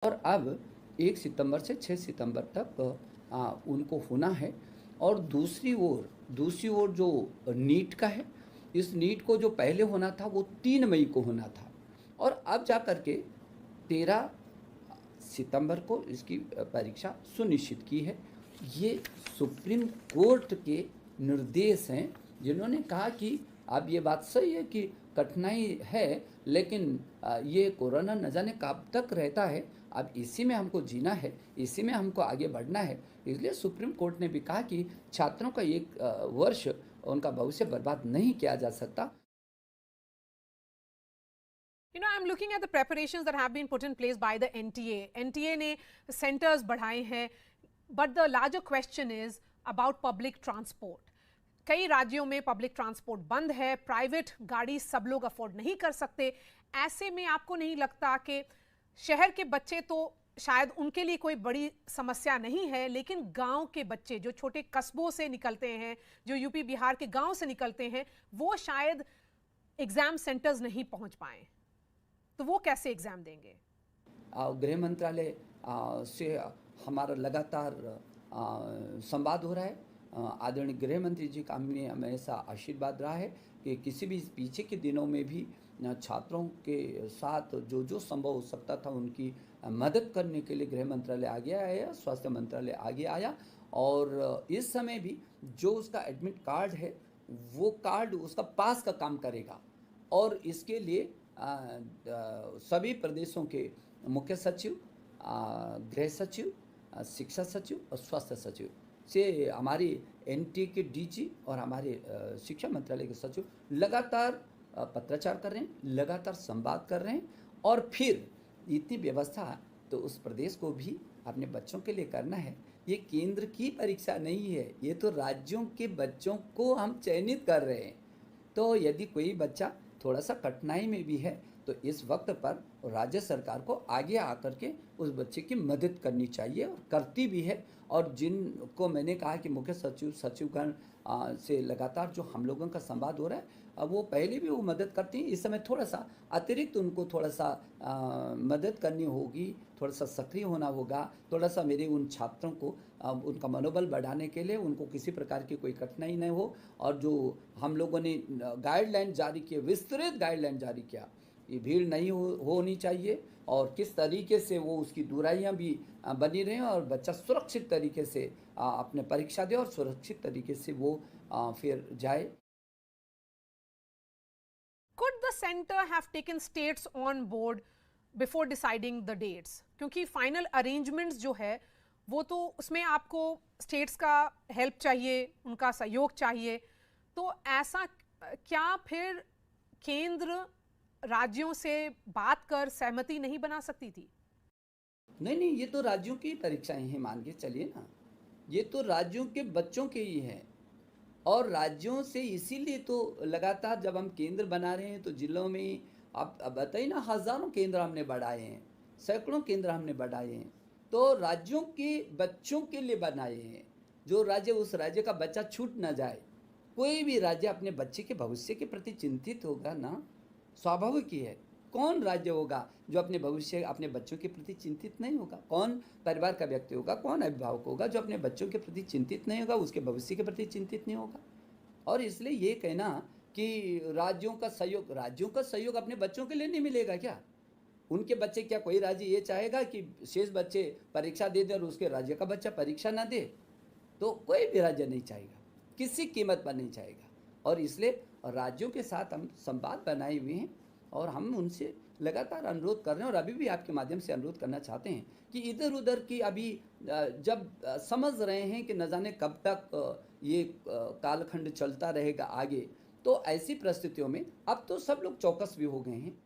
और अब 1 सितंबर से 6 सितंबर तक उनको होना है। और दूसरी ओर जो नीट का है, इस नीट को जो पहले होना था वो 3 मई को होना था, और अब जा कर के 13 सितंबर को इसकी परीक्षा सुनिश्चित की है। ये सुप्रीम कोर्ट के निर्देश हैं, जिन्होंने कहा कि अब ये बात सही है कि कठिनाई है, लेकिन ये कोरोना न जाने कब तक रहता है। अब इसी में हमको जीना है, इसी में हमको आगे बढ़ना है। इसलिए सुप्रीम कोर्ट ने भी कहा कि छात्रों का एक वर्ष उनका भविष्य बर्बाद नहीं किया जा सकता। You know, I'm looking at the preparations that have been put in place by the NTA. NTA ने centers बढ़ाए हैं, but the larger question is about public transport. कई राज्यों में पब्लिक ट्रांसपोर्ट बंद है, प्राइवेट गाड़ी सब लोग अफोर्ड नहीं कर सकते। ऐसे में आपको नहीं लगता कि शहर के बच्चे तो शायद उनके लिए कोई बड़ी समस्या नहीं है, लेकिन गांव के बच्चे जो छोटे कस्बों से निकलते हैं, जो यूपी बिहार के गांव से निकलते हैं, वो शायद एग्जाम सेंटर्स नहीं पहुंच पाए, तो वो कैसे एग्जाम देंगे? गृह मंत्रालय से हमारा लगातार संवाद हो रहा है। आदरणीय गृह मंत्री जी का हमें हमेशा आशीर्वाद रहा है कि किसी भी पीछे के दिनों में भी छात्रों के साथ जो जो संभव हो सकता था उनकी मदद करने के लिए गृह मंत्रालय आगे आया, स्वास्थ्य मंत्रालय आगे आया। और इस समय भी जो उसका एडमिट कार्ड है, वो कार्ड उसका पास का काम करेगा। और इसके लिए सभी प्रदेशों के मुख्य सचिव, गृह सचिव, शिक्षा सचिव और स्वास्थ्य सचिव से हमारी एनटी के डीजी और हमारे शिक्षा मंत्रालय के सचिव लगातार पत्राचार कर रहे हैं, लगातार संवाद कर रहे हैं। और फिर इतनी व्यवस्था तो उस प्रदेश को भी अपने बच्चों के लिए करना है। ये केंद्र की परीक्षा नहीं है, ये तो राज्यों के बच्चों को हम चयनित कर रहे हैं। तो यदि कोई बच्चा थोड़ा सा कठिनाई में भी है तो इस वक्त पर राज्य सरकार को आगे आकर के उस बच्चे की मदद करनी चाहिए, और करती भी है। और जिनको मैंने कहा कि मुख्य सचिवगण से लगातार जो हम लोगों का संवाद हो रहा है, अब वो पहले भी वो मदद करती हैं। इस समय थोड़ा सा अतिरिक्त उनको थोड़ा सा मदद करनी होगी, थोड़ा सा सक्रिय होना होगा, थोड़ा सा मेरे उन छात्रों को उनका मनोबल बढ़ाने के लिए उनको किसी प्रकार की कोई कठिनाई नहीं हो। और जो हम लोगों ने गाइडलाइन जारी किए, विस्तृत गाइडलाइन जारी किया, ये भीड़ नहीं होनी चाहिए, और किस तरीके से वो उसकी दूरियां भी बनी रहें, और बच्चा सुरक्षित तरीके से अपने परीक्षा दे और सुरक्षित तरीके से वो फिर जाए। Could the center have taken states on board before deciding the dates? क्योंकि फाइनल अरेंजमेंट्स जो है वो तो उसमें आपको स्टेट्स का हेल्प चाहिए, उनका सहयोग चाहिए। तो ऐसा क्या फिर केंद्र राज्यों से बात कर सहमति नहीं बना सकती थी? नहीं, ये तो राज्यों की परीक्षाएं हैं, मान के चलिए ना। ये तो राज्यों के बच्चों के ही हैं, और राज्यों से इसीलिए तो लगातार जब हम केंद्र बना रहे हैं तो जिलों में आप बताइए ना, हज़ारों केंद्र हमने बढ़ाए हैं, सैकड़ों केंद्र हमने बढ़ाए हैं। तो राज्यों के बच्चों के लिए बनाए हैं, जो राज्य, उस राज्य का बच्चा छूट ना जाए। कोई भी राज्य अपने बच्चे के भविष्य के प्रति चिंतित होगा ना, स्वाभाविक ही है। कौन राज्य होगा जो अपने भविष्य, अपने बच्चों के प्रति चिंतित नहीं होगा? कौन परिवार का व्यक्ति होगा, कौन अभिभावक होगा जो अपने बच्चों के प्रति चिंतित नहीं होगा, उसके भविष्य के प्रति चिंतित नहीं होगा? और इसलिए ये कहना कि राज्यों का सहयोग अपने बच्चों के लिए नहीं मिलेगा क्या? उनके बच्चे, क्या कोई राज्य ये चाहेगा कि शेष बच्चे परीक्षा दे दे और उसके राज्य का बच्चा परीक्षा ना दे? तो कोई भी राज्य नहीं चाहेगा, किसी कीमत पर नहीं चाहेगा। और इसलिए राज्यों के साथ हम संवाद बनाए हुए हैं, और हम उनसे लगातार अनुरोध कर रहे हैं, और अभी भी आपके माध्यम से अनुरोध करना चाहते हैं कि इधर उधर की अभी जब समझ रहे हैं कि न जाने कब तक ये कालखंड चलता रहेगा आगे, तो ऐसी परिस्थितियों में अब तो सब लोग चौकस भी हो गए हैं।